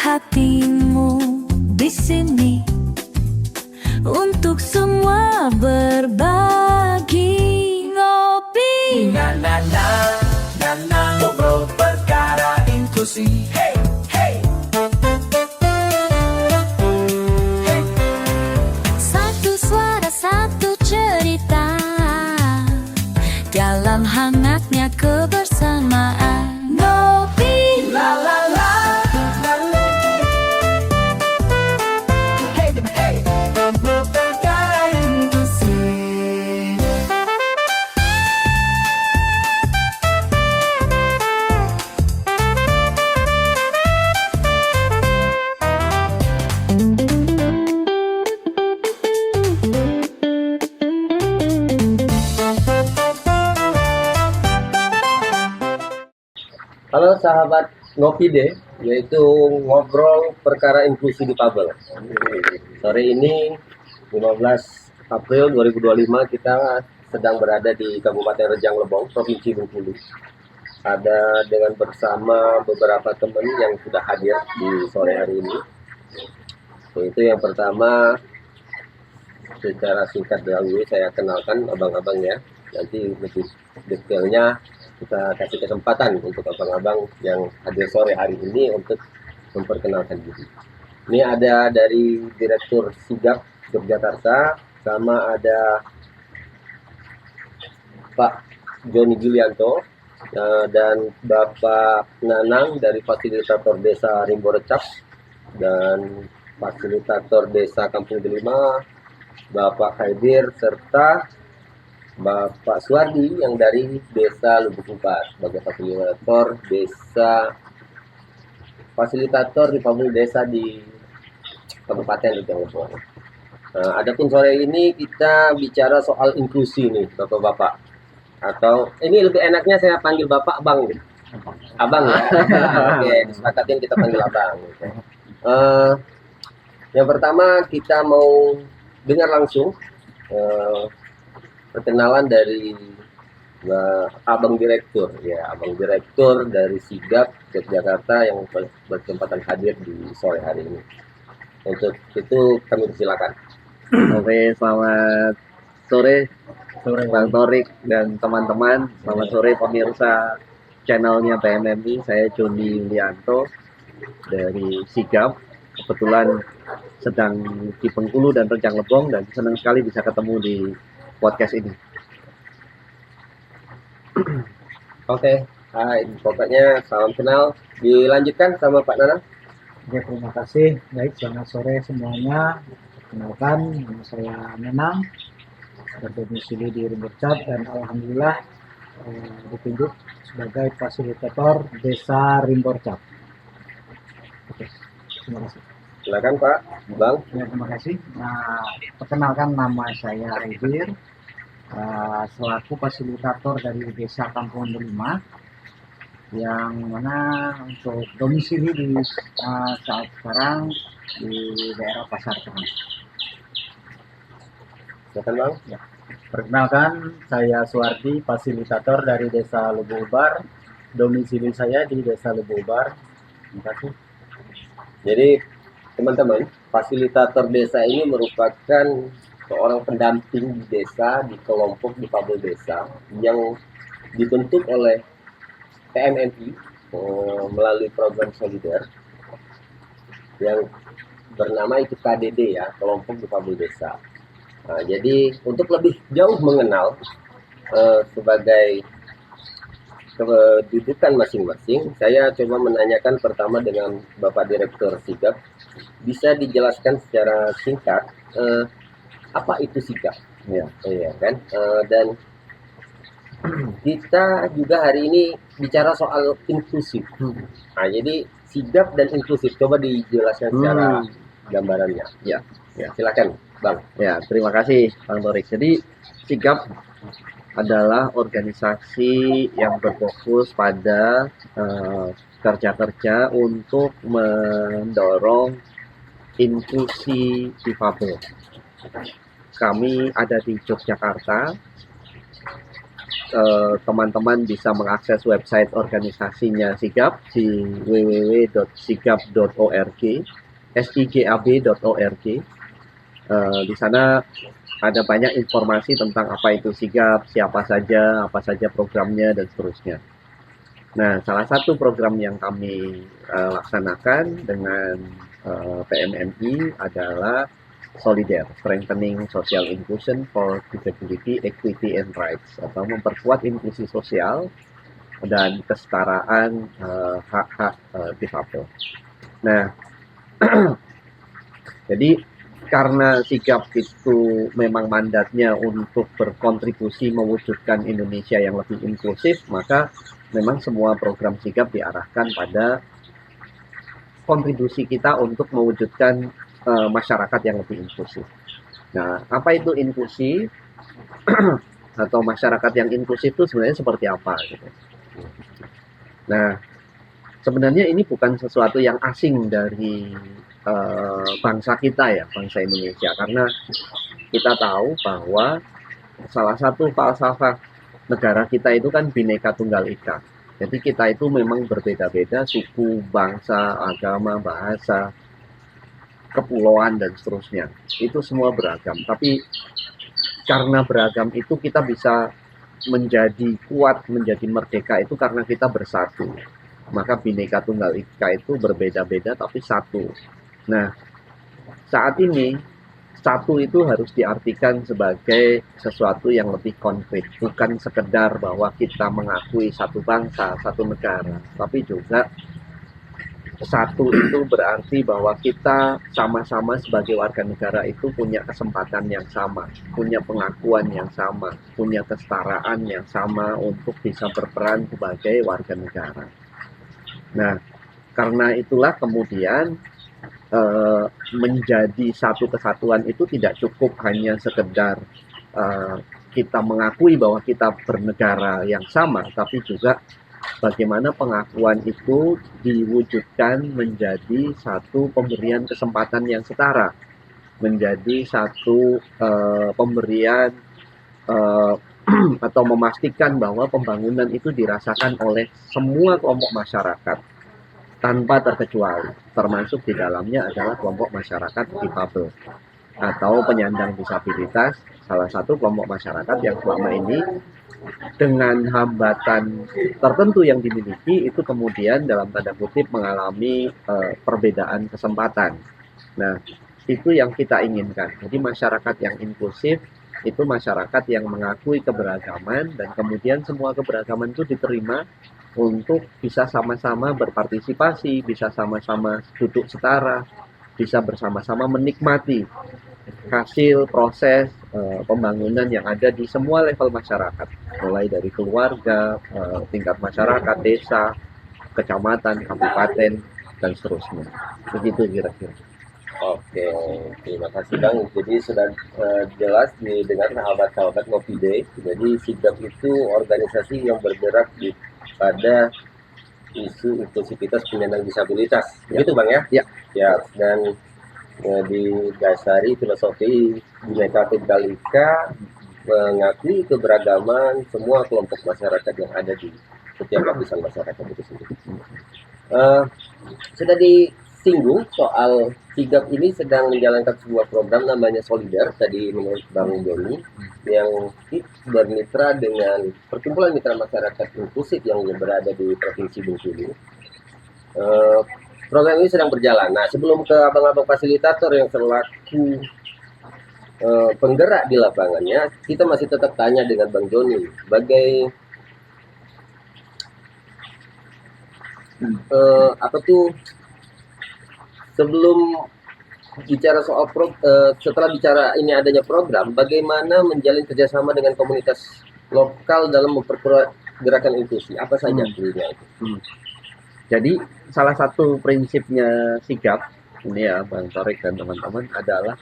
hatimu di sini untuk semua berbagi ngopi. Na na na na na, ngobrol perkara inklusi. Hey hey. Satu suara, satu cerita dalam hangatnya kebersamaan ngopi. La la la la la. Hey hey. Ngobrol perkara inklusi. Halo sahabat Ngopi Deh, yaitu ngobrol perkara inklusi difabel. Sore ini 15 April 2025 kita sedang berada di Kabupaten Rejang Lebong, Provinsi Bengkulu. Ada dengan bersama beberapa teman yang sudah hadir di sore hari ini. Yaitu yang pertama, secara singkat dahulu saya kenalkan abang-abang ya. Nanti lebih detailnya kita kasih kesempatan untuk abang-abang yang hadir sore hari ini untuk memperkenalkan diri. Ini ada dari Direktur Sigap Yogyakarta, sama ada Pak Joni Julianto dan Bapak Nanang dari Fasilitator Desa Rimborecap dan Fasilitator Desa Kampung Delima, Bapak Khaidir serta Bapak Suwardi yang dari Desa Lubuk Ubar sebagai fasilitator difabel desa di Kabupaten Rejang Lebong. Adapun sore ini kita bicara soal inklusi nih Bapak-bapak. Atau ini lebih enaknya saya panggil Bapak Abang nih. Abang ya. Oke, disepakatin kita panggil Abang. Yang pertama kita mau dengar langsung perkenalan dari Abang Direktur ya, Abang Direktur dari Sigap Yogyakarta yang berkesempatan hadir di sore hari ini. Untuk itu kami persilakan. Oke, selamat sore Bang Torik dan teman-teman. Selamat sore pemirsa channelnya PMMI. Saya Joni Yulianto dari Sigap. Kebetulan sedang di Bengkulu dan Rejang Lebong dan senang sekali bisa ketemu di podcast ini. Oke, pokoknya salam kenal. Dilanjutkan sama Pak Nanang. Oke, terima kasih. Baik, selamat sore semuanya. Perkenalkan, nama saya Nenang, berdomisili di Rimborecap dan alhamdulillah ditunjuk sebagai fasilitator Desa Rimborecap. Oke, terima kasih. Silakan Pak, Bang. Ya, terima kasih. Perkenalkan, nama saya Khaidir, selaku fasilitator dari Desa Kampung Delima, yang mana untuk domisili di saat sekarang di daerah Pasar Tengah. Silakan Bang. Ya. Perkenalkan, saya Suwardi, fasilitator dari Desa Lubuk Ubar. Domisili saya di Desa Lubuk Ubar. Terima kasih. Jadi teman-teman, fasilitator desa ini merupakan seorang pendamping di desa, di kelompok difabel desa yang dibentuk oleh PMMI melalui program solider yang bernama itu KDD ya, kelompok difabel desa. Nah, jadi untuk lebih jauh mengenal sebagai kedudukan masing-masing, saya coba menanyakan pertama dengan Bapak Direktur Sigap. Bisa dijelaskan secara singkat apa itu Sigap? Ya, iya kan? Dan kita juga hari ini bicara soal inklusif. Nah, jadi Sigap dan inklusif coba dijelaskan secara gambarannya. Ya, Silakan, Bang. ya, terima kasih Bang Torik. Jadi Sigap adalah organisasi yang berfokus pada kerja-kerja untuk mendorong inklusi difabel. Kami ada di Yogyakarta teman-teman bisa mengakses website organisasinya Sigap di www.sigap.org, sigab.org. Di sana ada banyak informasi tentang apa itu Sigap, siapa saja, apa saja programnya, dan seterusnya. Nah, salah satu program yang kami laksanakan dengan PMMI adalah Solider, Strengthening Social Inclusion for Disability, Equity and Rights, atau memperkuat inklusi sosial dan kesetaraan hak-hak difabel. Nah, jadi karena Sigap itu memang mandatnya untuk berkontribusi mewujudkan Indonesia yang lebih inklusif, maka memang semua program Sigap diarahkan pada kontribusi kita untuk mewujudkan masyarakat yang lebih inklusif. Nah, apa itu inklusi atau masyarakat yang inklusif itu sebenarnya seperti apa gitu. Nah, sebenarnya ini bukan sesuatu yang asing dari bangsa kita ya, bangsa Indonesia, karena kita tahu bahwa salah satu falsafah negara kita itu kan Bhinneka Tunggal Ika. Jadi kita itu memang berbeda-beda suku, bangsa, agama, bahasa, kepulauan, dan seterusnya. Itu semua beragam. Tapi karena beragam itu kita bisa menjadi kuat, menjadi merdeka itu karena kita bersatu. Maka Bhinneka Tunggal Ika itu berbeda-beda tapi satu. Nah, saat ini satu itu harus diartikan sebagai sesuatu yang lebih konkret, bukan sekedar bahwa kita mengakui satu bangsa, satu negara, tapi juga satu itu berarti bahwa kita sama-sama sebagai warga negara itu punya kesempatan yang sama, punya pengakuan yang sama, punya kesetaraan yang sama untuk bisa berperan sebagai warga negara. Nah, karena itulah kemudian menjadi satu kesatuan itu tidak cukup hanya sekedar kita mengakui bahwa kita bernegara yang sama, tapi juga bagaimana pengakuan itu diwujudkan menjadi satu pemberian kesempatan yang setara, menjadi satu pemberian atau memastikan bahwa pembangunan itu dirasakan oleh semua kelompok masyarakat tanpa terkecuali, termasuk di dalamnya adalah kelompok masyarakat difabel atau penyandang disabilitas, salah satu kelompok masyarakat yang selama ini dengan hambatan tertentu yang dimiliki itu kemudian dalam tanda kutip mengalami perbedaan kesempatan. Nah, itu yang kita inginkan. Jadi masyarakat yang inklusif itu masyarakat yang mengakui keberagaman dan kemudian semua keberagaman itu diterima untuk bisa sama-sama berpartisipasi, bisa sama-sama duduk setara, bisa bersama-sama menikmati hasil proses pembangunan yang ada di semua level masyarakat, mulai dari keluarga, tingkat masyarakat, desa, kecamatan, kabupaten, dan seterusnya. Begitu kira-kira. Oke, terima kasih Bang. Jadi sudah jelas didengar sahabat-sahabat Ngopi Day. Jadi Sigap itu organisasi yang bergerak pada isu inklusivitas penyandang disabilitas. Begitu Bang ya? Ya. Ya, dan didasari filosofi Bhinneka Tunggal Ika, mengakui keberagaman semua kelompok masyarakat yang ada di setiap lapisan masyarakat itu sendiri. Sudah disinggung soal Sigap ini sedang menjalankan sebuah program namanya Solider tadi menurut Bang Joni, yang bermitra dengan Perkumpulan Mitra Masyarakat Inklusif yang berada di Provinsi Bengkulu. Program ini sedang berjalan. Nah, sebelum ke abang-abang fasilitator yang selaku penggerak di lapangannya, kita masih tetap tanya dengan Bang Joni, sebelum bicara soal setelah bicara ini adanya program, bagaimana menjalin kerjasama dengan komunitas lokal dalam memperkuat gerakan inklusi? Apa saja dulunya itu? Jadi salah satu prinsipnya Sigap ini ya Bang Torik dan teman-teman adalah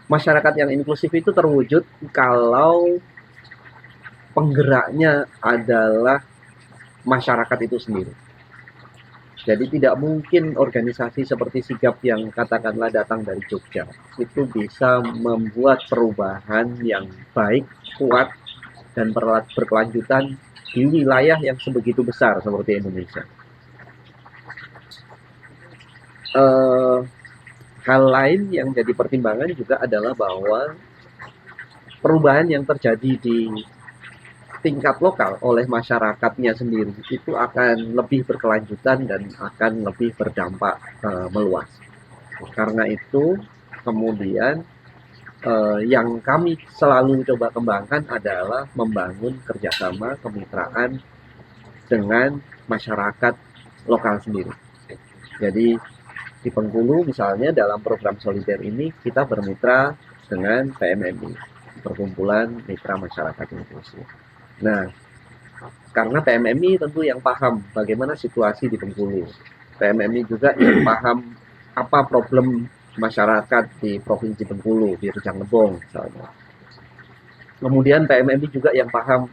masyarakat yang inklusif itu terwujud kalau penggeraknya adalah masyarakat itu sendiri. Jadi tidak mungkin organisasi seperti Sigap yang katakanlah datang dari Jogja itu bisa membuat perubahan yang baik, kuat, dan berkelanjutan di wilayah yang sebegitu besar seperti Indonesia. Hal lain yang jadi pertimbangan juga adalah bahwa perubahan yang terjadi di tingkat lokal oleh masyarakatnya sendiri itu akan lebih berkelanjutan dan akan lebih berdampak meluas. Karena itu kemudian yang kami selalu coba kembangkan adalah membangun kerjasama kemitraan dengan masyarakat lokal sendiri. Jadi di Bengkulu misalnya dalam program solider ini kita bermitra dengan PMMI, Perkumpulan Mitra Masyarakat Inklusi. Nah, karena PMMI tentu yang paham bagaimana situasi di Bengkulu. PMMI juga yang paham apa problem masyarakat di Provinsi Bengkulu, di Rejang Lebong misalnya. Kemudian PMMI juga yang paham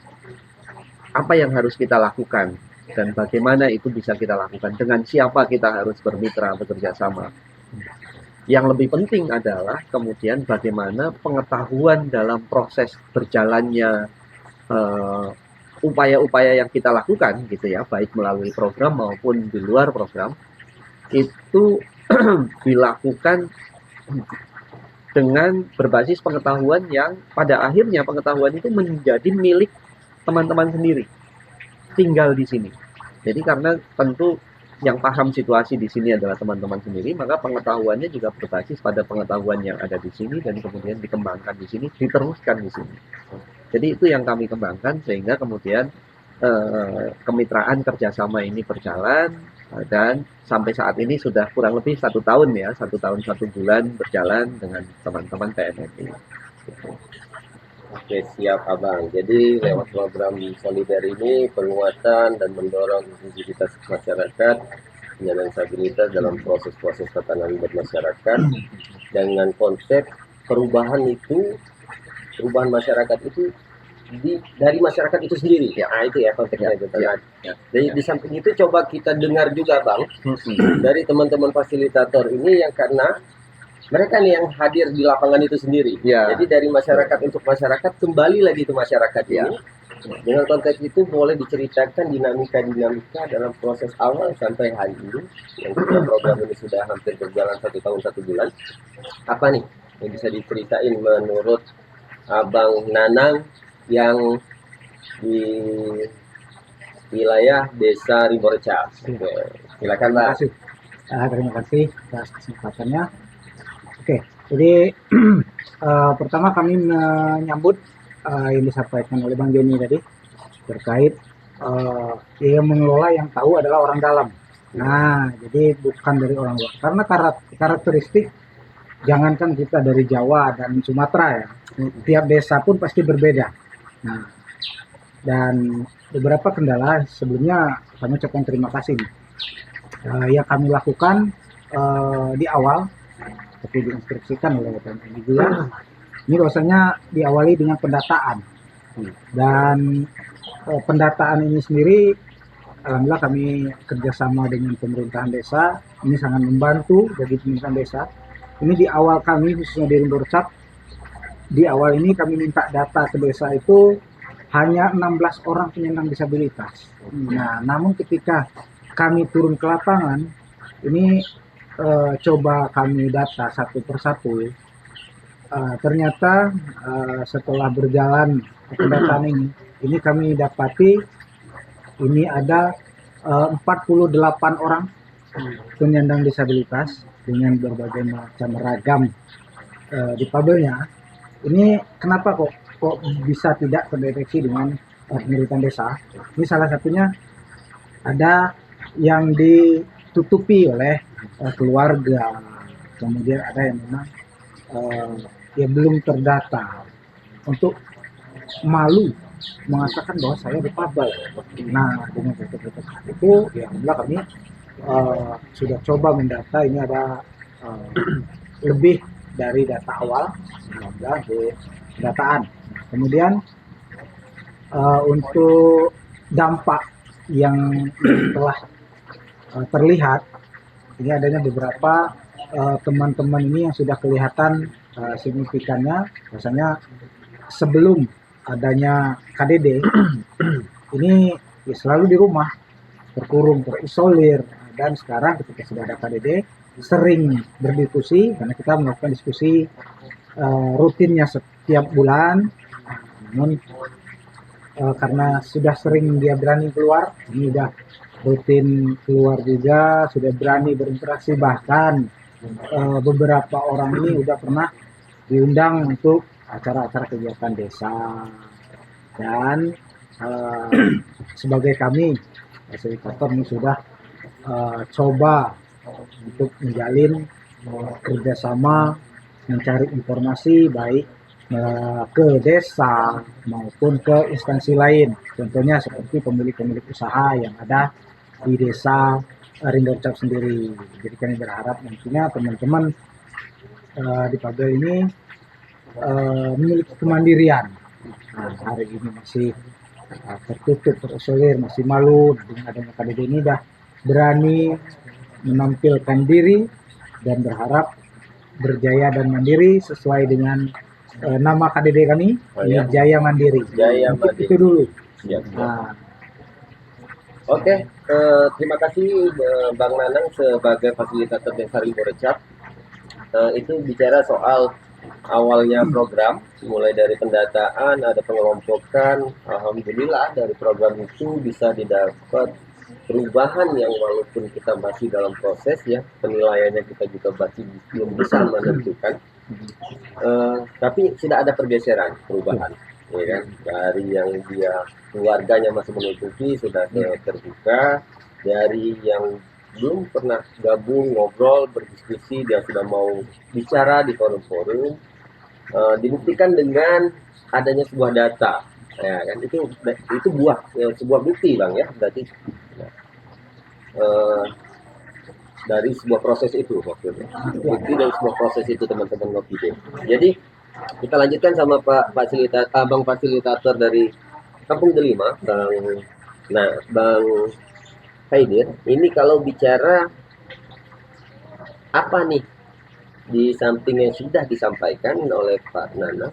apa yang harus kita lakukan dan bagaimana itu bisa kita lakukan, dengan siapa kita harus bermitra, bekerja sama. Yang lebih penting adalah kemudian bagaimana pengetahuan dalam proses berjalannya upaya-upaya yang kita lakukan gitu ya, baik melalui program maupun di luar program, itu dilakukan dengan berbasis pengetahuan yang pada akhirnya pengetahuan itu menjadi milik teman-teman sendiri, tinggal di sini. Jadi karena tentu yang paham situasi di sini adalah teman-teman sendiri, maka pengetahuannya juga berbasis pada pengetahuan yang ada di sini dan kemudian dikembangkan di sini, diteruskan di sini. Jadi itu yang kami kembangkan sehingga kemudian kemitraan kerjasama ini berjalan dan sampai saat ini sudah kurang lebih 1 tahun ya, 1 tahun 1 bulan berjalan dengan teman-teman PMMI. Oke, siap Abang. Jadi lewat program solider ini penguatan dan mendorong inklusivitas masyarakat, penyandang disabilitas dalam proses-proses tatanan bermasyarakat dengan konsep perubahan masyarakat itu dari masyarakat itu sendiri. Ya, itu ya konsepnya itu. Jadi di samping itu coba kita dengar juga Bang dari teman-teman fasilitator ini yang karena mereka nih yang hadir di lapangan itu sendiri. Ya. Jadi dari masyarakat untuk masyarakat kembali lagi ke masyarakat ini. Dengan konteks itu boleh diceritakan dinamika dalam proses awal sampai hari ini yang program ini sudah hampir berjalan 1 tahun 1 bulan. Apa nih yang bisa diceritain menurut Abang Nanang yang di wilayah Desa Rimborca? Silakan Pak. Terima kasih atas kesempatannya. Oke, jadi pertama kami menyambut yang disampaikan oleh Bang Joni tadi terkait yang mengelola yang tahu adalah orang dalam. Nah, jadi bukan dari orang luar. Karena karakteristik jangankan kita dari Jawa dan Sumatera ya, tiap desa pun pasti berbeda. Nah, dan beberapa kendala sebelumnya kami ucapkan terima kasih nih. Yang kami lakukan di awal seperti diinstruksikan oleh PMMI juga, ini bahwasanya diawali dengan pendataan dan pendataan ini sendiri alhamdulillah kami kerjasama dengan pemerintahan desa, ini sangat membantu bagi pemerintahan desa. Ini di awal kami khususnya di Rimborca, di awal ini kami minta data ke desa itu hanya 16 orang penyandang disabilitas. Nah, namun ketika kami turun ke lapangan, ini coba kami data satu persatu, ternyata setelah berjalan pendataan ini kami dapati ini ada 48 orang penyandang disabilitas dengan berbagai macam ragam difabelnya. Ini kenapa kok bisa tidak terdeteksi dengan pemerintahan desa? Ini salah satunya ada yang ditutupi oleh keluarga, kemudian ada yang memang yang belum terdata untuk malu mengatakan bahwa saya difabel. Nah, dengan kata-kata itu ya alhamdulillah kami sudah coba mendata. Ini ada lebih dari data awal, alhamdulillah di pendataan. Kemudian untuk dampak yang telah terlihat, ini adanya beberapa teman-teman ini yang sudah kelihatan signifikannya. Biasanya sebelum adanya KDD ini ya selalu di rumah, terkurung, terisolir. Dan sekarang ketika sudah ada KDD, sering berdiskusi karena kita melakukan diskusi rutinnya setiap bulan. Namun karena sudah sering dia berani keluar, ini udah rutin keluar juga, sudah berani berinteraksi, bahkan beberapa orang ini udah pernah diundang untuk acara-acara kegiatan desa. Dan sebagai kami fasilitator ini sudah coba untuk menjalin kerjasama, mencari informasi baik ke desa maupun ke instansi lain, contohnya seperti pemilik-pemilik usaha yang ada di desa Rindorcap sendiri. Jadi kami berharap nantinya teman-teman di Pabel ini memiliki kemandirian. Nah, hari ini masih tertutup, terisolir, masih malu. Dengan adanya KDD ini dah berani menampilkan diri dan berharap berjaya dan mandiri sesuai dengan nama KDD kami, ya. Jaya Mandiri. Jaya Untuk Mandiri. itu dulu. Siap. Nah, Oke, terima kasih Bang Nanang sebagai fasilitator Desa Rindorcap. Itu bicara soal awalnya program, mulai dari pendataan, ada pengelompokan. Alhamdulillah dari program itu bisa didapat perubahan yang walaupun kita masih dalam proses ya, penilaiannya kita juga masih belum bisa menentukan. Tapi sudah ada pergeseran, perubahan, ya kan? Dari yang dia keluarganya masih menutupi sudah terbuka, dari yang belum pernah gabung, ngobrol, berdiskusi, dia sudah mau bicara di forum-forum. Dibuktikan dengan adanya sebuah data, ya kan? Itu sebuah bukti bang ya, berarti dari sebuah proses itu maksudnya. Bukti dari sebuah proses itu teman-teman Ngopide. Jadi kita lanjutkan sama Bang fasilitator dari Kampung Delima, Bang Haidir. Ini kalau bicara apa nih di samping yang sudah disampaikan oleh Pak Nana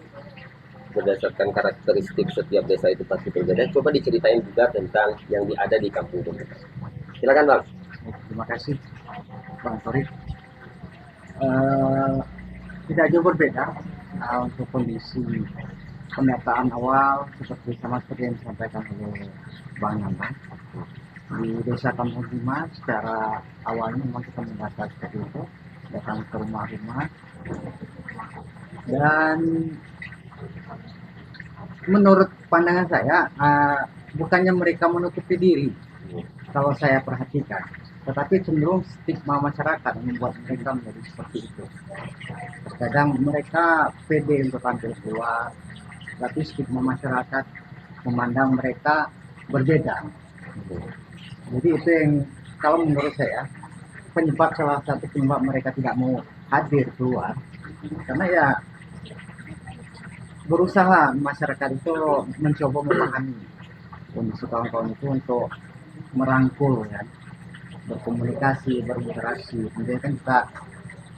berdasarkan karakteristik setiap desa itu pasti berbeda. Coba diceritain juga tentang yang ada di Kampung Delima. Silakan Bang. terima kasih Bang Torik. Tidak jauh berbeda untuk kondisi pendataan awal seperti yang disampaikan oleh Bang Nana. Di desa Kampung Lima secara awalnya memang kita mendata seperti itu, datang ke rumah-rumah, dan menurut pandangan saya bukannya mereka menutupi diri kalau saya perhatikan, tetapi cenderung stigma masyarakat membuat mereka menjadi seperti itu. Terkadang mereka pede untuk tampil keluar, tapi stigma masyarakat memandang mereka berbeda. Jadi itu yang kalau menurut saya salah satu penyebab mereka tidak mau hadir keluar, karena ya berusaha masyarakat itu mencoba memahami kondisi kawan-kawan itu untuk merangkul ya, berkomunikasi, berinteraksi. Kemudian kan kita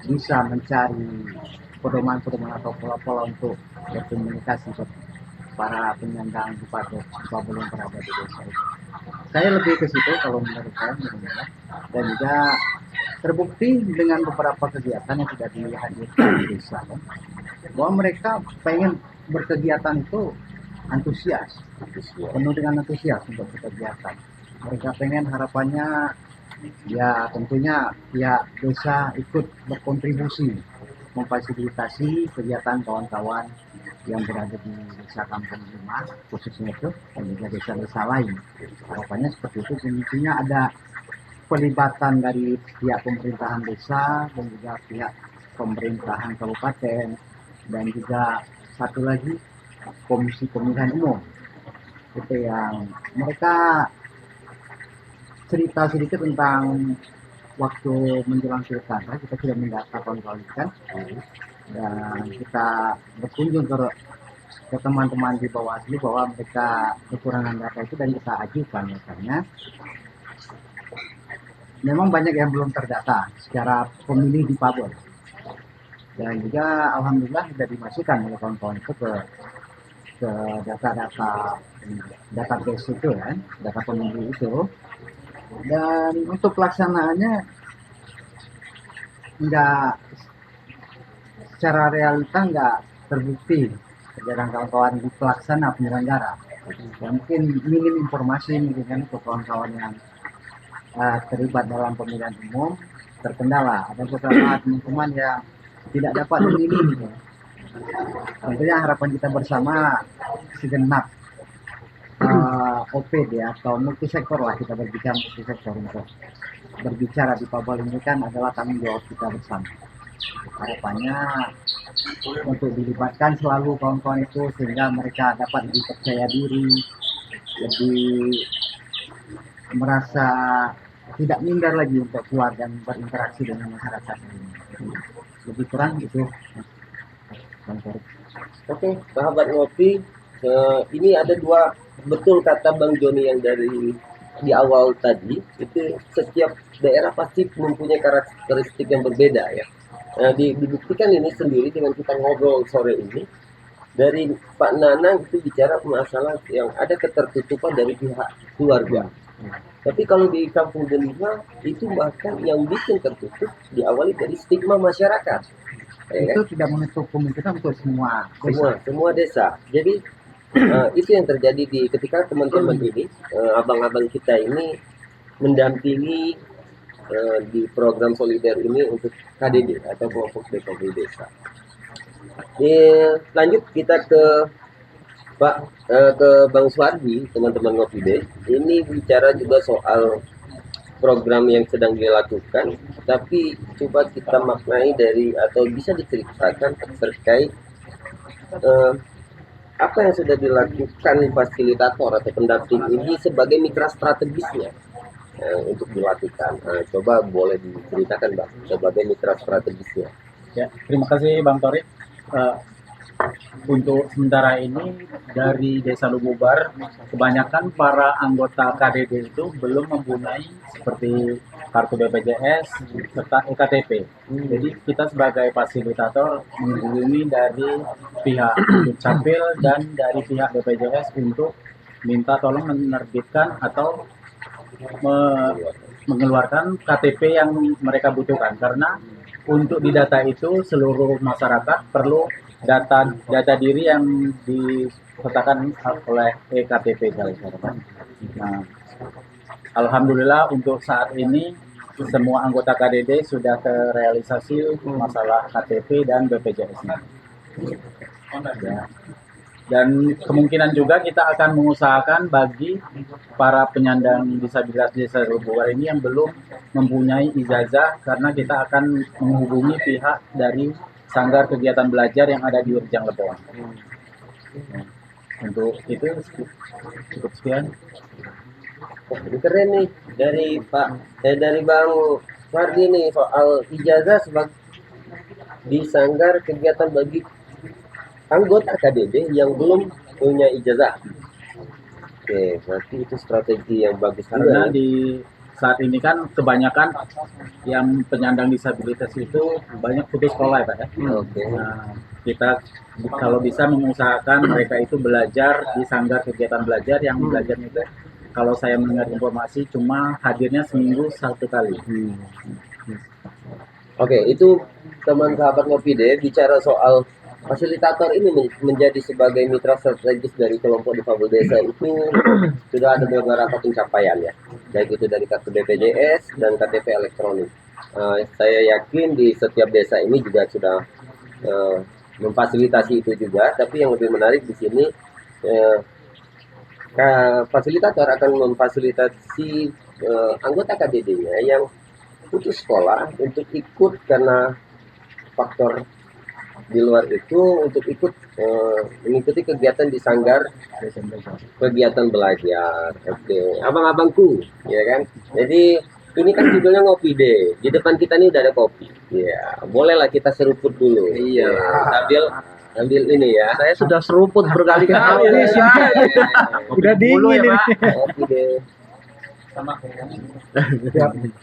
bisa mencari pedoman-pedoman atau pola-pola untuk berkomunikasi ke para penyandang upah belum berada di desa itu. Saya lebih ke situ kalau menurut saya, dan juga terbukti dengan beberapa kegiatan yang sudah dihadirkan di desa, bahwa mereka pengen berkegiatan itu antusias, penuh dengan antusias untuk berkegiatan. Mereka pengen harapannya ya tentunya ya desa ikut berkontribusi memfasilitasi kegiatan kawan-kawan yang berada di desa Kampung Lima khususnya itu, dan juga desa-desa lain. Harapannya seperti itu. Tentunya ada pelibatan dari pihak pemerintahan desa dan juga pihak pemerintahan kabupaten, dan juga satu lagi komisi pemilihan umum. Itu yang mereka cerita sedikit tentang waktu menjelang pilkada. Kita sudah mendata kawan-kawan kan, dan kita berkunjung ke teman-teman di Bawaslu bahwa mereka kekurangan data itu, dan kita ajukan karena memang banyak yang belum terdata secara pemilih di Pabel, dan juga alhamdulillah sudah dimasukkan oleh kawan-kawan itu ke ke data-data database itu kan, data pengunjung itu. Dan untuk pelaksanaannya nggak, secara realita nggak terbukti kegiatan kawan-kawan di pelaksana penyelenggara. Ya, mungkin minim informasi mungkin kan untuk kawan-kawan yang terlibat dalam pemilihan umum terkendala. Ada beberapa teman-teman yang tidak dapat memilih gitu. Tentunya harapan kita bersama segenap OPD atau multisektor lah, kita berbicara multisektor untuk berbicara di Pabel ini kan adalah tanggung jawab kita bersama. Harapannya untuk dilibatkan selalu kawan-kawan itu sehingga mereka dapat lebih percaya diri, lebih merasa tidak minder lagi untuk keluar dan berinteraksi dengan masyarakat. Lebih kurang itu. Oke, sahabat ngopi, ini ada dua, betul kata Bang Joni yang dari di awal tadi, itu setiap daerah pasti mempunyai karakteristik yang berbeda ya. Nah, dibuktikan ini sendiri dengan kita ngobrol sore ini. Dari Pak Nanang itu bicara masalah yang ada ketertutupan dari pihak keluarga. Tapi kalau di Kampung Delima itu bahkan yang bikin tertutup diawali dari stigma masyarakat. Ya, Itu tidak menutup kemungkinan untuk semua semua desa. Jadi itu yang terjadi ketika teman-teman ini, abang-abang kita ini mendampingi di program solider ini untuk KDD atau kelompok development desa. Lanjut kita ke Bang Suwardi, teman-teman Ngopi Day. Ini bicara juga soal program yang sedang dilakukan, tapi coba kita maknai dari atau bisa diceritakan terkait apa yang sudah dilakukan fasilitator atau pendamping ini sebagai mitra strategisnya untuk dilakukan. Coba boleh diceritakan Bang sebagai mitra strategisnya. Ya, terima kasih Bang Torik. Untuk sementara ini dari Desa Lububar, kebanyakan para anggota KDD itu belum mempunyai seperti kartu BPJS serta EKTP. Jadi kita sebagai fasilitator menghubungi dari pihak Dukcapil dan dari pihak BPJS untuk minta tolong menerbitkan atau mengeluarkan KTP yang mereka butuhkan, karena untuk di data itu seluruh masyarakat perlu data diri yang disertakan oleh EKTP. Nah, alhamdulillah untuk saat ini semua anggota KDD sudah terrealisasi masalah KTP dan BPJS-nya. Ya. Dan kemungkinan juga kita akan mengusahakan bagi para penyandang disabilitas Desa Lububar ini yang belum mempunyai ijazah, karena kita akan menghubungi pihak dari Sanggar Kegiatan Belajar yang ada di Rejang Lebong. Untuk itu cukup sekian. Ini keren nih dari Bang Fardi nih soal ijazah sebagai di Sanggar Kegiatan bagi anggota KDD yang belum punya ijazah. Oke, berarti itu strategi yang bagus Karena juga. di saat ini kan kebanyakan yang penyandang disabilitas itu banyak putus sekolah ya Pak ya. Oke. Nah, kita kalau bisa mengusahakan mereka itu belajar di Sanggar Kegiatan Belajar, yang belajarnya itu kalau saya mendengar informasi cuma hadirnya seminggu 1 kali. Oke, itu teman sahabat Ngopi Day bicara soal fasilitator ini menjadi sebagai mitra strategis dari kelompok difabel desa itu sudah ada beberapa pencapaian ya, baik itu dari kartu BPJS dan KTP elektronik. Saya yakin di setiap desa ini juga sudah memfasilitasi itu juga, tapi yang lebih menarik di sini fasilitator akan memfasilitasi anggota KDD-nya yang putus sekolah untuk ikut karena faktor di luar itu, untuk ikut mengikuti kegiatan di Sanggar Kegiatan Belajar. Oke, abang-abangku, ya kan. Jadi ini kan judulnya Ngopi Day. Di depan kita ini udah ada kopi. Ya, bolehlah kita seruput dulu. Iya. Sambil ini ya. Saya sudah seruput berkali-kali. Udah dingin ini. Ngopi Day.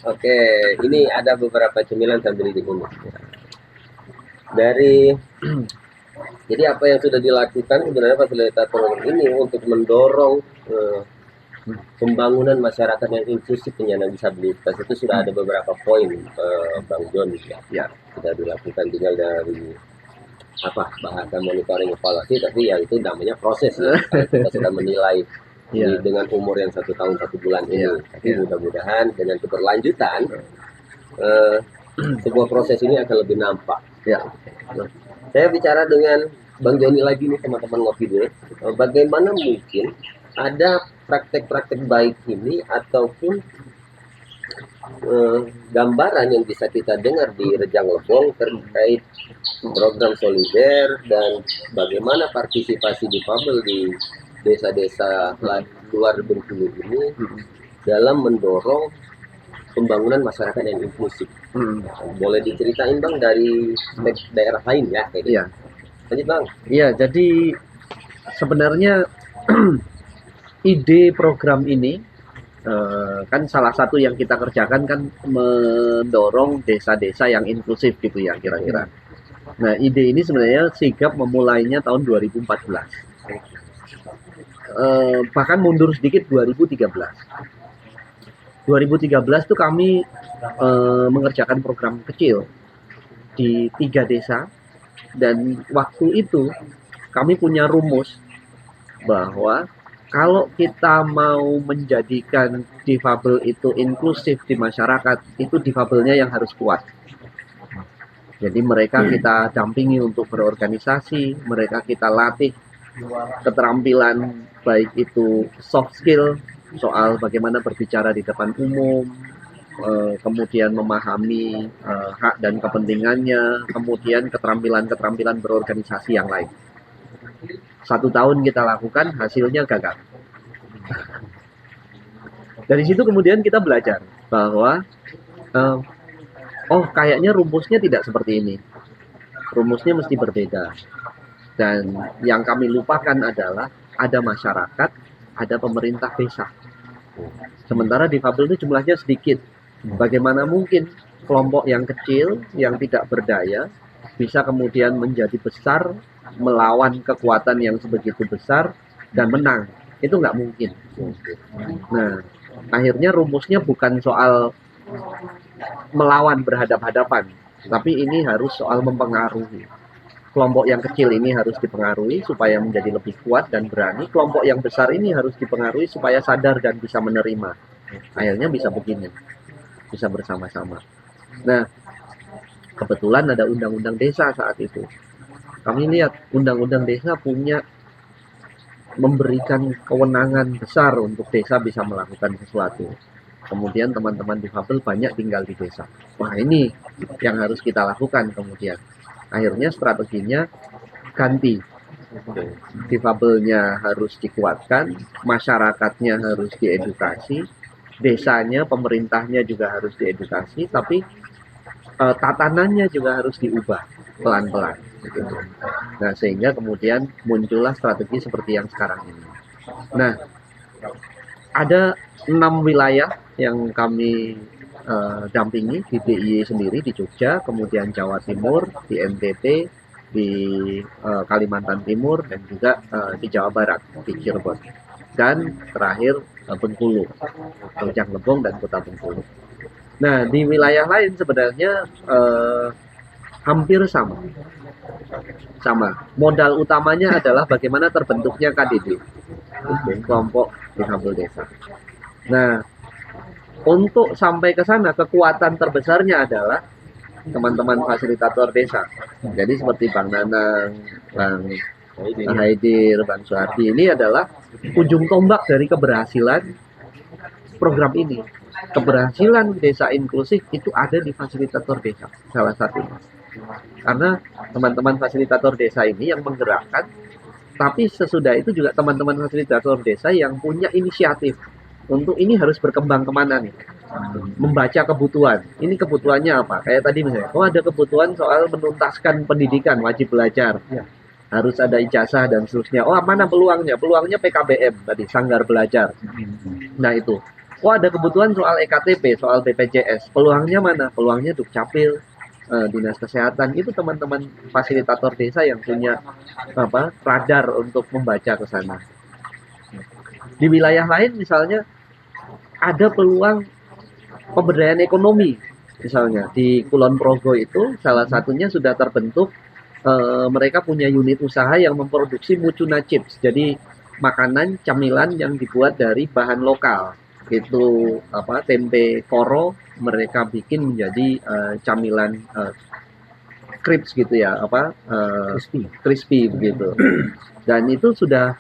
Oke, ini ada beberapa cemilan sambil diminum. Dari Jadi apa yang sudah dilakukan sebenarnya fasilitator ini untuk mendorong pembangunan masyarakat yang inklusif penyandang disabilitas itu sudah ada beberapa poin, Bang John ya sudah dilakukan, tinggal dari bahasa monitoring evaluasi, tapi ya itu namanya proses ya. Kita sudah menilai dengan umur yang 1 tahun 1 bulan ini, tapi mudah-mudahan dengan keberlanjutan sebuah proses ini akan lebih nampak. Saya bicara dengan Bang Joni lagi nih, teman-teman ngopi dulu. Bagaimana mungkin ada praktek-praktek baik ini ataupun gambaran yang bisa kita dengar di Rejang Lebong terkait program solider dan bagaimana partisipasi difabel di desa-desa luar Bengkulu ini dalam mendorong pembangunan masyarakat yang inklusif. Boleh diceritain Bang dari daerah lain ya? Lanjut Bang. Iya, jadi sebenarnya ide program ini kan salah satu yang kita kerjakan kan mendorong desa-desa yang inklusif gitu ya kira-kira. Nah, ide ini sebenarnya sigap memulainya tahun 2014. Bahkan mundur sedikit 2013. 2013 tuh kami mengerjakan program kecil di 3 desa, dan waktu itu kami punya rumus bahwa kalau kita mau menjadikan difabel itu inklusif di masyarakat, itu difabelnya yang harus kuat. Jadi mereka kita dampingi untuk berorganisasi, mereka kita latih keterampilan baik itu soft skill, soal bagaimana berbicara di depan umum, kemudian memahami hak dan kepentingannya, kemudian keterampilan-keterampilan berorganisasi yang lain. 1 tahun kita lakukan, hasilnya gagal. Dari situ kemudian kita belajar bahwa kayaknya rumusnya tidak seperti ini. Rumusnya mesti berbeda. Dan yang kami lupakan adalah ada masyarakat, ada pemerintah desa. Sementara difabel itu jumlahnya sedikit. Bagaimana mungkin kelompok yang kecil, yang tidak berdaya, bisa kemudian menjadi besar, melawan kekuatan yang sebegitu besar, dan menang? Itu nggak mungkin. Nah, akhirnya rumusnya bukan soal melawan berhadap-hadapan, tapi ini harus soal mempengaruhi. Kelompok yang kecil ini harus dipengaruhi supaya menjadi lebih kuat dan berani. Kelompok yang besar ini harus dipengaruhi supaya sadar dan bisa menerima. Akhirnya bisa begini, bisa bersama-sama. Nah, kebetulan ada undang-undang desa saat itu. Kami lihat undang-undang desa punya memberikan kewenangan besar untuk desa bisa melakukan sesuatu. Kemudian teman-teman difabel banyak tinggal di desa. Wah, ini yang harus kita lakukan kemudian. Akhirnya strateginya ganti. Difabelnya harus dikuatkan, masyarakatnya harus diedukasi, desanya, pemerintahnya juga harus diedukasi, tapi tatanannya juga harus diubah pelan-pelan. Gitu. Nah, sehingga kemudian muncullah strategi seperti yang sekarang ini. Nah, ada 6 wilayah yang kami dampingi di DIY sendiri di Jogja, kemudian Jawa Timur, di NTT, di Kalimantan Timur, dan juga di Jawa Barat, di Cirebon, dan terakhir Bengkulu, Rejang Lebong dan Kota Bengkulu. Nah, di wilayah lain sebenarnya hampir sama. Modal utamanya adalah bagaimana terbentuknya KDD, kelompok difabel desa. Nah, untuk sampai ke sana, kekuatan terbesarnya adalah teman-teman fasilitator desa. Jadi seperti Bang Nanang, Bang Haidir, Bang Suhardi, ini adalah ujung tombak dari keberhasilan program ini. Keberhasilan desa inklusif itu ada di fasilitator desa, salah satunya. Karena teman-teman fasilitator desa ini yang menggerakkan, tapi sesudah itu juga teman-teman fasilitator desa yang punya inisiatif untuk ini harus berkembang kemana nih, membaca kebutuhan. Ini kebutuhannya apa? Kayak tadi misalnya, ada kebutuhan soal menuntaskan pendidikan, wajib belajar, harus ada ijazah dan seterusnya. Mana peluangnya? Peluangnya PKBM tadi, sanggar belajar. Nah itu. Ada kebutuhan soal EKTP, soal BPJS. Peluangnya mana? Peluangnya Dukcapil, dinas kesehatan, itu teman-teman fasilitator desa yang punya radar untuk membaca ke sana. Di wilayah lain misalnya ada peluang pemberdayaan ekonomi, misalnya di Kulon Progo itu salah satunya sudah terbentuk, mereka punya unit usaha yang memproduksi mucuna chips, jadi makanan camilan yang dibuat dari bahan lokal. Itu tempe koro mereka bikin menjadi camilan crisps gitu ya, crispy begitu. Dan itu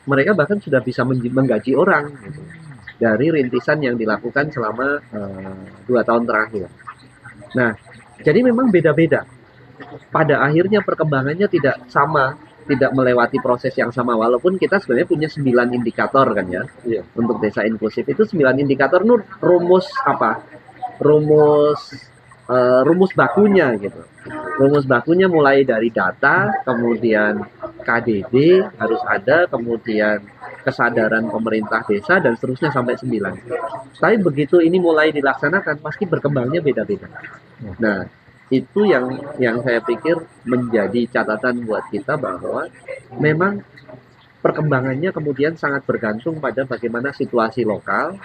mereka bahkan sudah bisa menggaji orang gitu, dari rintisan yang dilakukan selama 2 tahun terakhir. Nah, jadi memang beda-beda. Pada akhirnya perkembangannya tidak sama, tidak melewati proses yang sama, walaupun kita sebenarnya punya 9 indikator kan ya. Iya. Untuk desa inklusif itu 9 indikator, rumus rumus bakunya gitu. Rumus bakunya mulai dari data, kemudian KDD harus ada, kemudian kesadaran pemerintah desa, dan seterusnya sampai 9. Tapi begitu ini mulai dilaksanakan, pasti berkembangnya beda-beda. Nah, itu yang saya pikir menjadi catatan buat kita, bahwa memang perkembangannya kemudian sangat bergantung pada bagaimana situasi lokal,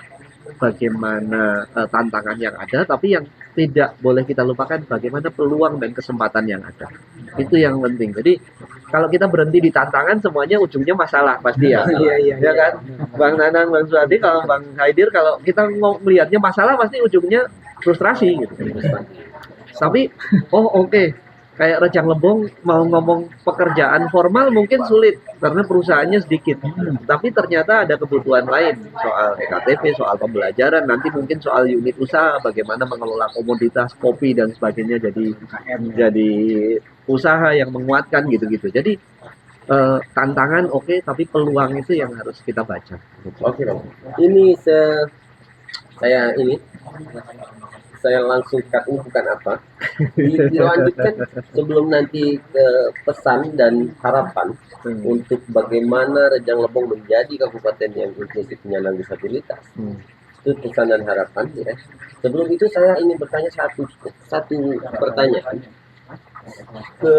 bagaimana tantangan yang ada, tapi yang tidak boleh kita lupakan bagaimana peluang dan kesempatan yang ada. Itu yang penting. Jadi kalau kita berhenti di tantangan, semuanya ujungnya masalah pasti ya. Iya. Ya kan, Bang Nanang, Bang Suadi, kalau Bang Haidir, kalau kita melihatnya masalah pasti ujungnya frustrasi gitu. Tapi oke. Kayak Rejang Lebong mau ngomong pekerjaan formal mungkin sulit karena perusahaannya sedikit. Tapi ternyata ada kebutuhan lain, soal EKTP, soal pembelajaran, nanti mungkin soal unit usaha, bagaimana mengelola komoditas kopi dan sebagainya jadi usaha yang menguatkan gitu-gitu. Jadi tantangan oke, tapi peluang itu yang harus kita baca. Oke, Bang. Ini saya langsung cut, ini bukan apa. Dilanjutkan sebelum nanti ke pesan dan harapan untuk bagaimana Rejang Lebong menjadi kabupaten yang inklusif penyandang disabilitas. Itu pesan dan harapan ya. Sebelum itu saya ingin bertanya satu pertanyaan ke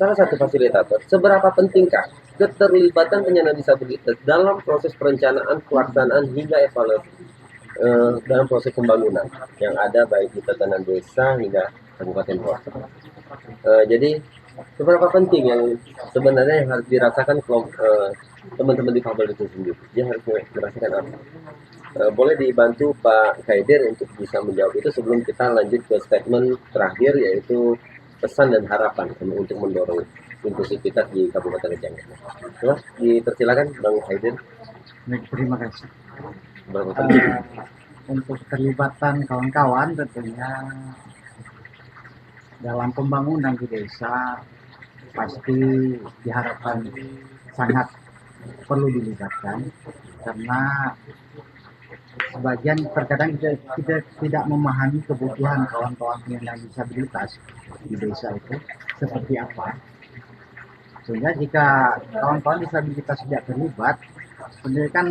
salah satu fasilitator. Seberapa pentingkah keterlibatan penyandang disabilitas dalam proses perencanaan, pelaksanaan hingga evaluasi dalam proses pembangunan yang ada, baik di tatanan desa hingga kabupaten kota. Jadi seberapa penting yang sebenarnya yang harus dirasakan teman-teman difabel itu sendiri? Dia harus merasakan apa? Boleh dibantu Pak Haidir untuk bisa menjawab itu sebelum kita lanjut ke statement terakhir, yaitu pesan dan harapan untuk mendorong inklusivitas di Kabupaten Rejang. Coba dipersilakan Bang Haidir. Baik, terima kasih. Berapa Untuk keterlibatan kawan-kawan tentunya dalam pembangunan di desa pasti diharapkan sangat perlu dilibatkan, karena sebagian terkadang kita tidak memahami kebutuhan kawan-kawan penyandang disabilitas di desa itu seperti apa, sehingga jika kawan-kawan disabilitas tidak terlibat, sebenarnya kan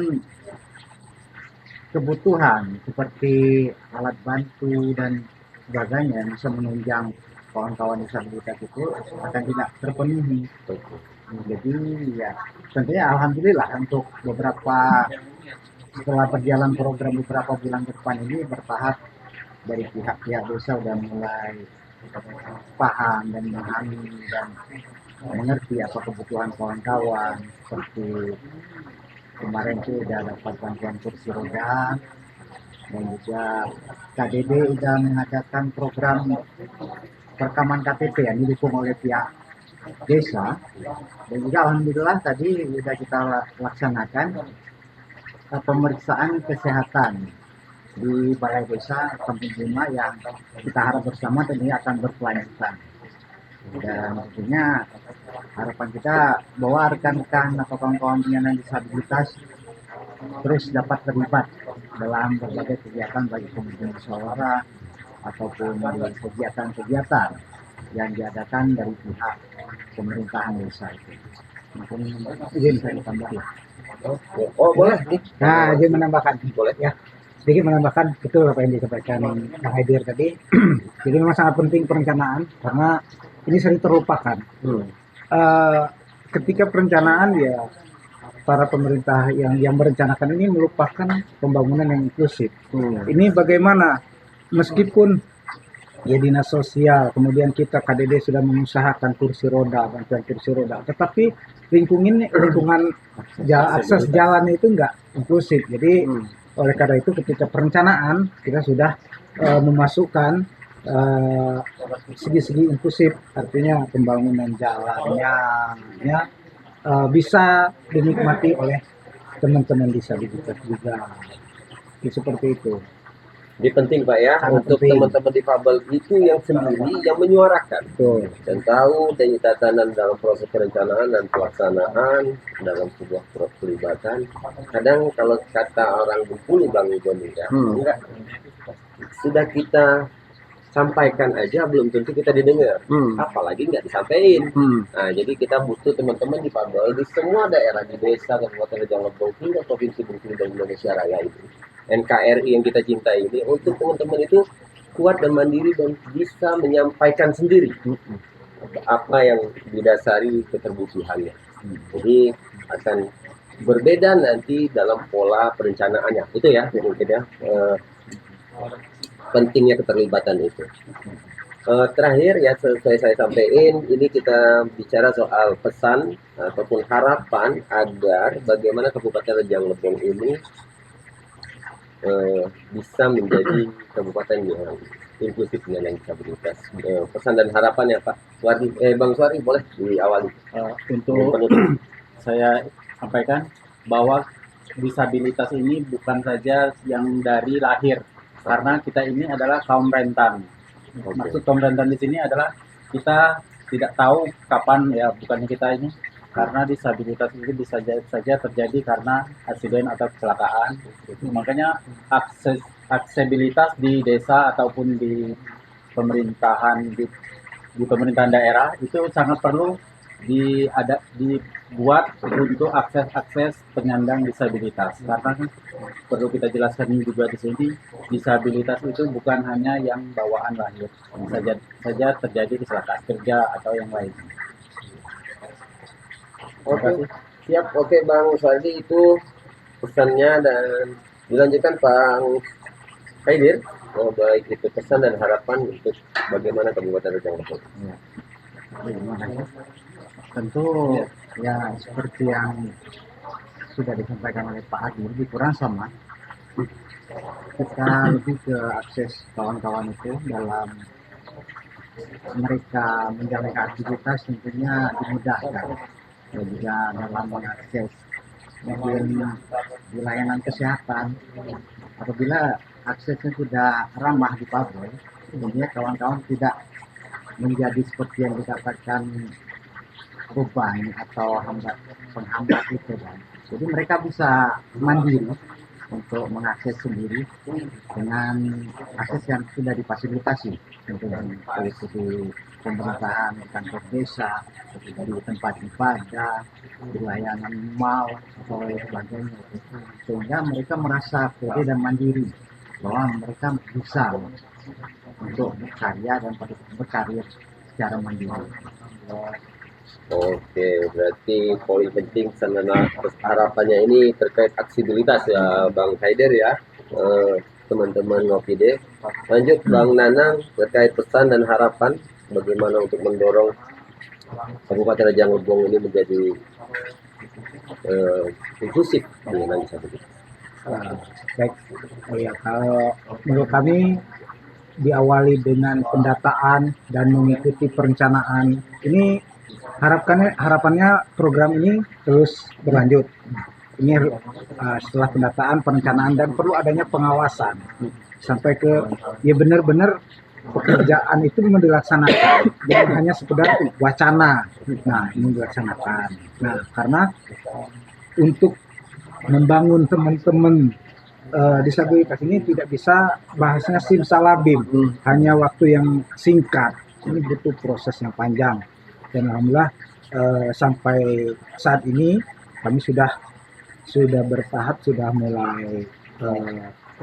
kebutuhan seperti alat bantu dan sebagainya bisa menunjang kawan-kawan disabilitas itu akan tidak terpenuhi. Jadi ya tentunya alhamdulillah untuk setelah berjalan program beberapa bulan ke depan ini bertahap, dari pihak-pihak desa sudah mulai paham dan memahami dan mengerti apa kebutuhan kawan-kawan. Seperti kemarin itu sudah dapat bantuan kursi roda, dan juga KDD sudah mengadakan program perekaman KTP yang didukung oleh pihak desa, dan juga alhamdulillah tadi sudah kita laksanakan pemeriksaan kesehatan di balai desa Kampung Bunga yang kita harap bersama tentunya akan berkelanjutan. Dan tentunya harapan kita bahwa rekan-rekan atau kawan-kawan penyandang disabilitas terus dapat terlibat dalam berbagai kegiatan, baik pembentukan musyawarah ataupun di kegiatan-kegiatan yang diadakan dari pihak pemerintahan desa itu. Mungkin izin saya tambah. Oh boleh. Nah, izin menambahkan. Boleh Ya. sedikit menambahkan betul apa yang disampaikan Bang Haidir tadi. Jadi memang sangat penting perencanaan karena ini sering terlupakan. Eh, Ketika perencanaan ya para pemerintah yang merencanakan ini melupakan pembangunan yang inklusif. Ini bagaimana meskipun ya dinas sosial, kemudian kita KDD sudah mengusahakan kursi roda, bantuan kursi roda, tetapi lingkungan akses jalan itu enggak inklusif. Jadi oleh karena itu ketika perencanaan kita sudah memasukkan segi-segi inklusif, artinya pembangunan jalannya ya, bisa dinikmati oleh teman-teman disabilitas juga. Seperti itu. Jadi penting Pak ya, Sangat untuk penting. teman-teman difabel itu yang sendiri yang menyuarakan Betul. dan tahu dari tatanan dalam proses perencanaan dan pelaksanaan dalam sebuah pelibatan. Kadang kalau kata orang Bengkulu Bang Joni ya, enggak, sudah kita sampaikan aja belum tentu kita didengar, apalagi nggak disampaikan. Nah, jadi kita butuh teman-teman difabel di semua daerah, di desa, kabupaten Rejang Lebong hingga provinsi Bengkulu dan Indonesia Raya ini, NKRI yang kita cintai ini, untuk teman-teman itu kuat dan mandiri dan bisa menyampaikan sendiri apa yang didasari keterbutuhannya. Jadi akan berbeda nanti dalam pola perencanaannya. Itu ya mungkin ya, pentingnya keterlibatan itu. Terakhir ya, sesuai saya sampaikan, ini kita bicara soal pesan ataupun harapan agar bagaimana Kabupaten Rejang Lebong ini bisa menjadi kabupaten yang inklusif dengan yang disabilitas. Pesan dan harapannya Pak Suwardi, Bang Suwardi boleh diawali. Untuk saya sampaikan bahwa disabilitas ini bukan saja yang dari lahir, karena kita ini adalah kaum rentan. Maksud kaum rentan di sini adalah kita tidak tahu kapan ya, bukannya kita ini, karena disabilitas itu bisa saja terjadi karena aksiden atau kecelakaan. Makanya aksesibilitas di desa ataupun di pemerintahan di pemerintahan daerah itu sangat perlu dibuat untuk akses penyandang disabilitas, karena kan perlu kita jelaskan juga di sini, disabilitas itu bukan hanya yang bawaan lahir, saja terjadi kecelakaan kerja atau yang lain. Oke, siap. Oke Bang Suwardi, itu pesannya, dan dilanjutkan Bang Haidir. Baik itu pesan dan harapan untuk bagaimana Kabupaten Rejang Lebong. Tentu ya seperti yang sudah disampaikan oleh Pak Adi, lebih kurang sama. Kita lebih ke akses kawan-kawan itu dalam mereka menjalankan aktivitas tentunya dimudahkan, dan juga dalam mengakses mungkin di layanan kesehatan. Apabila aksesnya sudah ramah difabel, tentunya kawan-kawan tidak menjadi seperti yang dikatakan beban atau penghambat itu kan. Jadi mereka bisa mandiri untuk mengakses sendiri dengan akses yang sudah difasilitasi, tentunya dari pemerintahan, kantor desa, di tempat ibadah, di layanan mal atau sebagainya, sehingga mereka merasa pede dan mandiri bahwa mereka bisa untuk berkarya dan berkarir secara mandiri. Oke, berarti poin penting sana harapannya ini terkait aksibilitas ya Bang Haidir ya, teman-teman Ngopide. Lanjut Bang Nanang terkait pesan dan harapan bagaimana untuk mendorong Kabupaten Rejang Lebong ini menjadi inklusif dengan disabilitas. Baik, ya, kalau menurut kami diawali dengan pendataan dan mengikuti perencanaan. Ini harapannya program ini terus berlanjut. Ini setelah pendataan, perencanaan, dan perlu adanya pengawasan sampai ke ya benar-benar pekerjaan itu memang dilaksanakan, jangan hanya sekedar wacana. Nah, ini dilaksanakan. Nah, karena untuk membangun teman-teman disabilitas ini tidak bisa bahasanya simsalabim, hanya waktu yang singkat. Ini butuh proses yang panjang. Dan alhamdulillah sampai saat ini kami sudah bertahap, sudah mulai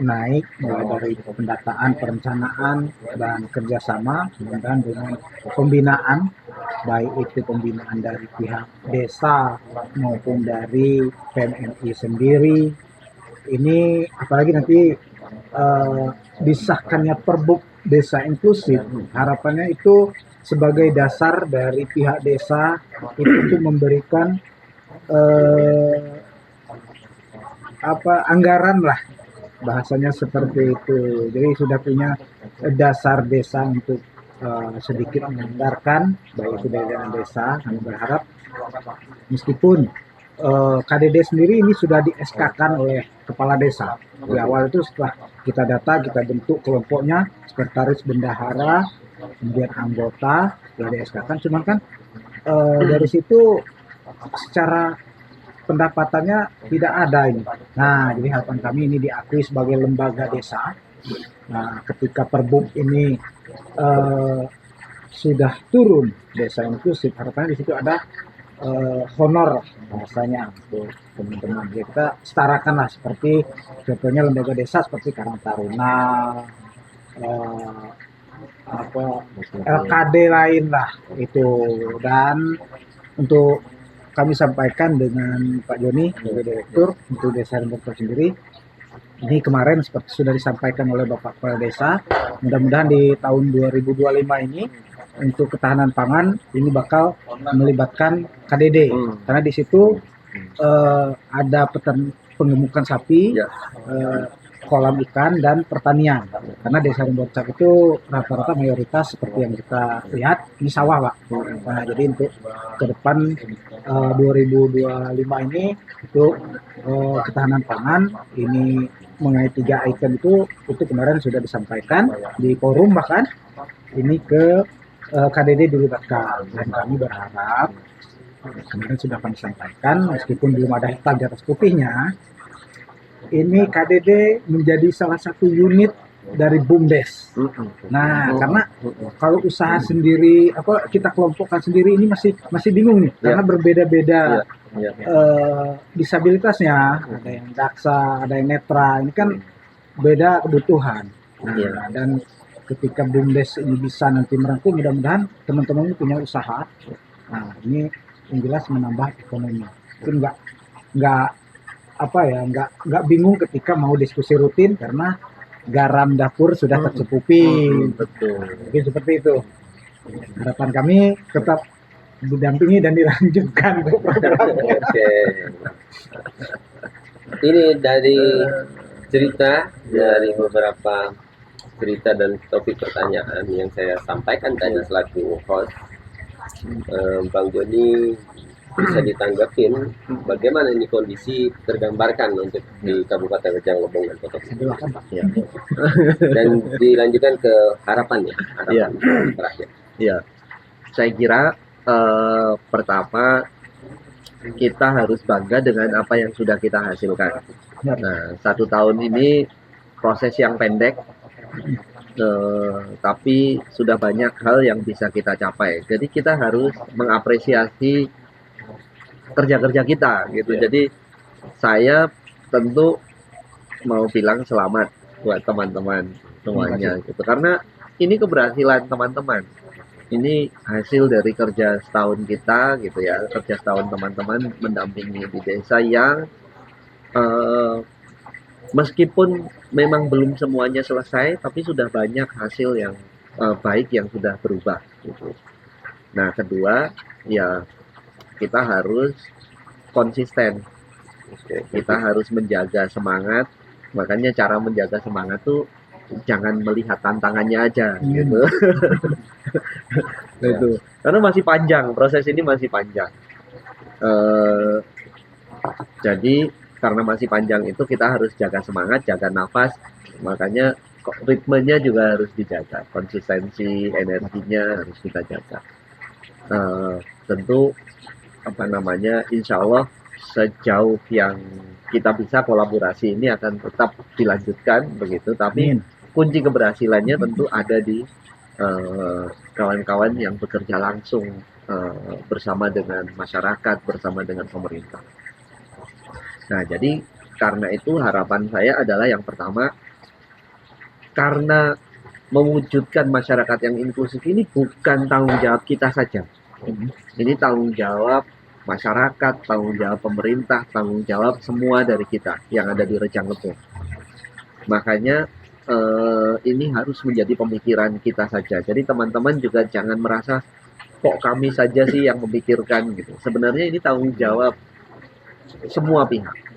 naik mulai dari pendataan, perencanaan, dan kerjasama, kemudian dengan pembinaan, baik itu pembinaan dari pihak desa maupun dari PMMI sendiri. Ini apalagi nanti disahkannya Perbuk Desa Inklusif, harapannya itu sebagai dasar dari pihak desa itu memberikan anggaran lah, bahasanya seperti itu. Jadi sudah punya dasar desa untuk sedikit menganggarkan, baik itu dari dana desa. Kami berharap meskipun KDD sendiri ini sudah di SK-kan oleh kepala desa. Di awal itu setelah kita data, kita bentuk kelompoknya, sekretaris bendahara, kemudian anggota, sudah di SK-kan. Cuman kan dari situ secara pendapatannya tidak ada ini. Nah, jadi harapan kami ini diakui sebagai lembaga desa. Nah, ketika Perbuk ini sudah turun desa inklusif, harapannya di situ ada honor bahasanya untuk teman-teman. Jadi kita setarakanlah seperti contohnya lembaga desa seperti Karang Taruna, LKD lain lah itu. Dan untuk kami sampaikan dengan Pak Joni sebagai direktur untuk desa dan Bogor sendiri. Ini kemarin seperti sudah disampaikan oleh Bapak Kepala Desa, mudah-mudahan di tahun 2025 ini untuk ketahanan pangan ini bakal melibatkan KDD, karena di situ ada pengemukan sapi, kolam ikan dan pertanian. Karena desa Rembocak itu rata-rata mayoritas seperti yang kita lihat ini sawah, Pak. Nah, jadi untuk ke depan 2025 ini untuk ketahanan pangan ini mengenai 3 item itu kemarin sudah disampaikan di forum, bahkan ini ke KDD dilibatkan, dan kami berharap kemarin sudah kami sampaikan meskipun belum ada hitam di atas putihnya, ini KDD menjadi salah satu unit dari BUMDes. Nah, karena kalau usaha sendiri, kita kelompokkan sendiri ini masih bingung nih, karena berbeda-beda disabilitasnya, ada yang daksa, ada yang netra, ini kan beda kebutuhan. Nah, dan ketika BUMDes ini bisa nanti merangkul, mudah-mudahan teman-teman ini punya usaha. Nah, ini yang jelas menambah ekonomi. Itu nggak bingung ketika mau diskusi rutin karena garam dapur sudah tercukupi. Betul. Mungkin seperti itu. Harapan kami tetap didampingi dan dilanjutkan untuk programnya. Oke. Ini dari cerita dari beberapa cerita dan topik pertanyaan yang saya sampaikan tadi selaku host, Bang Joni bisa ditanggapin bagaimana ini kondisi tergambarkan untuk di Kabupaten Rejang Lebong dan Kota Bumi. Ya. Dan dilanjutkan ke harapannya, terakhir. Ya, saya kira pertama kita harus bangga dengan apa yang sudah kita hasilkan. Nah, 1 tahun ini proses yang pendek, tapi sudah banyak hal yang bisa kita capai. Jadi kita harus mengapresiasi kerja-kerja kita, gitu. Jadi saya tentu mau bilang selamat buat teman-teman semuanya, gitu. Karena ini keberhasilan teman-teman. Ini hasil dari kerja setahun kita, gitu ya. Kerja setahun teman-teman mendampingi di desa yang meskipun memang belum semuanya selesai, tapi sudah banyak hasil yang baik yang sudah berubah, gitu. Nah, kedua, ya kita harus konsisten. Kita harus menjaga semangat. Makanya cara menjaga semangat tuh jangan melihat tantangannya aja, gitu. Itu. Karena masih panjang, proses ini masih panjang. Jadi karena masih panjang itu kita harus jaga semangat, jaga nafas. Makanya ritmenya juga harus dijaga, konsistensi, energinya harus kita jaga. Tentu insya Allah sejauh yang kita bisa kolaborasi ini akan tetap dilanjutkan begitu. Tapi kunci keberhasilannya tentu ada di kawan-kawan yang bekerja langsung bersama dengan masyarakat, bersama dengan pemerintah. Nah, jadi karena itu harapan saya adalah yang pertama karena mewujudkan masyarakat yang inklusif ini bukan tanggung jawab kita saja. Ini tanggung jawab masyarakat, tanggung jawab pemerintah, tanggung jawab semua dari kita yang ada di Rejang Lebong. Makanya ini harus menjadi pemikiran kita saja. Jadi teman-teman juga jangan merasa kok kami saja sih yang memikirkan gitu. Sebenarnya ini tanggung jawab semua pihak.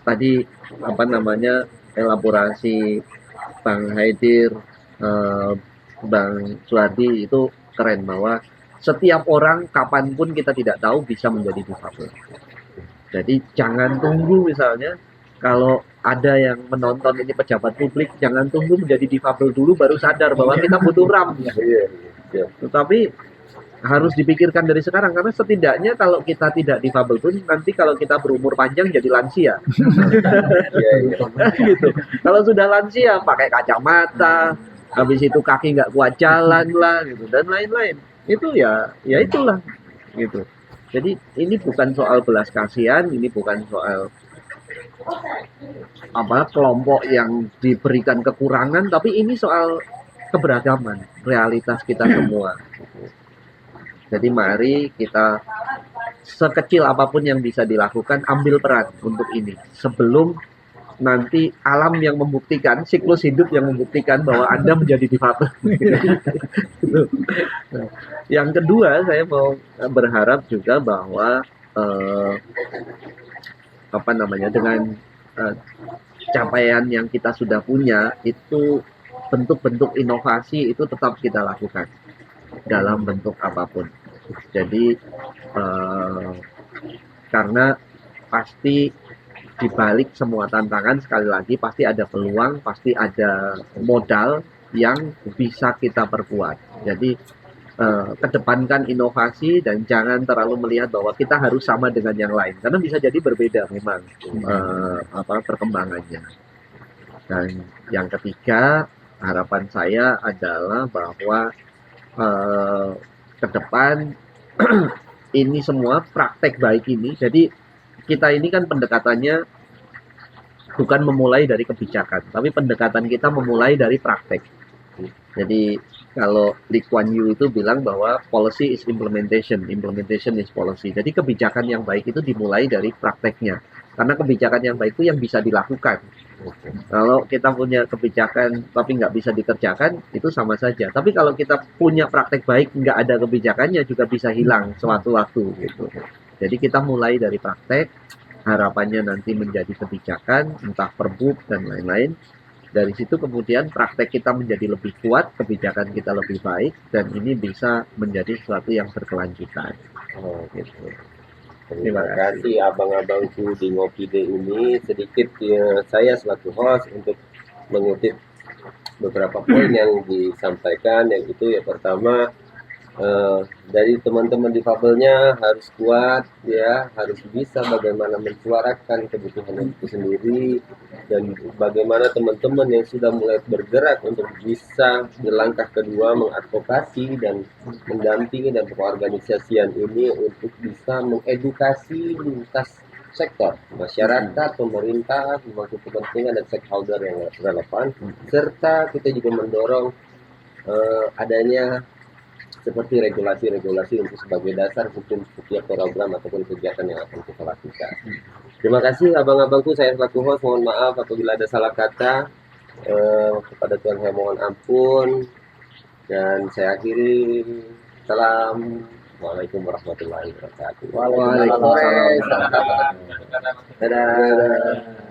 Tadi apa namanya elaborasi Bang Haidir, Bang Suardi itu keren bahwa setiap orang kapanpun kita tidak tahu bisa menjadi difabel. Jadi jangan tunggu misalnya kalau ada yang menonton ini pejabat publik, jangan tunggu menjadi difabel dulu baru sadar bahwa kita butuh RAM. Tetapi harus dipikirkan dari sekarang karena setidaknya kalau kita tidak difabel pun nanti kalau kita berumur panjang jadi lansia. Gitu. Kalau sudah lansia pakai kacamata, habis itu kaki nggak kuat jalan lah gitu dan lain-lain. Itu ya itulah gitu. Jadi ini bukan soal belas kasihan, ini bukan soal kelompok yang diberikan kekurangan, tapi ini soal keberagaman realitas kita semua. Jadi mari kita sekecil apapun yang bisa dilakukan ambil peran untuk ini sebelum nanti alam yang membuktikan, siklus hidup yang membuktikan bahwa Anda menjadi difabel. Yang kedua, saya mau berharap juga bahwa dengan capaian yang kita sudah punya itu bentuk-bentuk inovasi itu tetap kita lakukan dalam bentuk apapun. Jadi karena pasti di balik semua tantangan sekali lagi pasti ada peluang, pasti ada modal yang bisa kita perkuat. Jadi kedepankan inovasi dan jangan terlalu melihat bahwa kita harus sama dengan yang lain karena bisa jadi berbeda memang perkembangannya. Dan yang ketiga harapan saya adalah bahwa ke depan ini semua praktek baik ini. Jadi kita ini kan pendekatannya bukan memulai dari kebijakan, tapi pendekatan kita memulai dari praktek. Jadi kalau Lee Kuan Yew itu bilang bahwa policy is implementation, implementation is policy. Jadi kebijakan yang baik itu dimulai dari prakteknya. Karena kebijakan yang baik itu yang bisa dilakukan. Kalau kita punya kebijakan tapi nggak bisa dikerjakan, itu sama saja. Tapi kalau kita punya praktek baik, nggak ada kebijakannya juga bisa hilang suatu waktu. Gitu. Jadi kita mulai dari praktek, harapannya nanti menjadi kebijakan, entah perbuk dan lain-lain. Dari situ kemudian praktek kita menjadi lebih kuat, kebijakan kita lebih baik, dan ini bisa menjadi sesuatu yang berkelanjutan. Gitu. Terima kasih abang-abangku di Ngopi Day ini. Sedikit saya selaku host untuk mengutip beberapa poin yang disampaikan, yang itu ya pertama dari teman-teman difabelnya harus kuat ya, harus bisa bagaimana mensuarakan kebutuhan itu sendiri, dan bagaimana teman-teman yang sudah mulai bergerak untuk bisa di langkah kedua mengadvokasi dan mendampingi dan pengorganisasian ini untuk bisa mengedukasi lintas sektor, masyarakat, pemerintah, pemangku kepentingan dan stakeholder yang relevan, serta kita juga mendorong adanya seperti regulasi-regulasi untuk sebagai dasar hukum setiap program ataupun kegiatan yang akan kita lakukan. Terima kasih abang-abangku, saya selaku host mohon maaf apabila ada salah kata. Kepada Tuhan saya mohon ampun, dan saya akhiri. Salam. Waalaikumsalam warahmatullahi wabarakatuh. Waalaikumsalam. Dadah.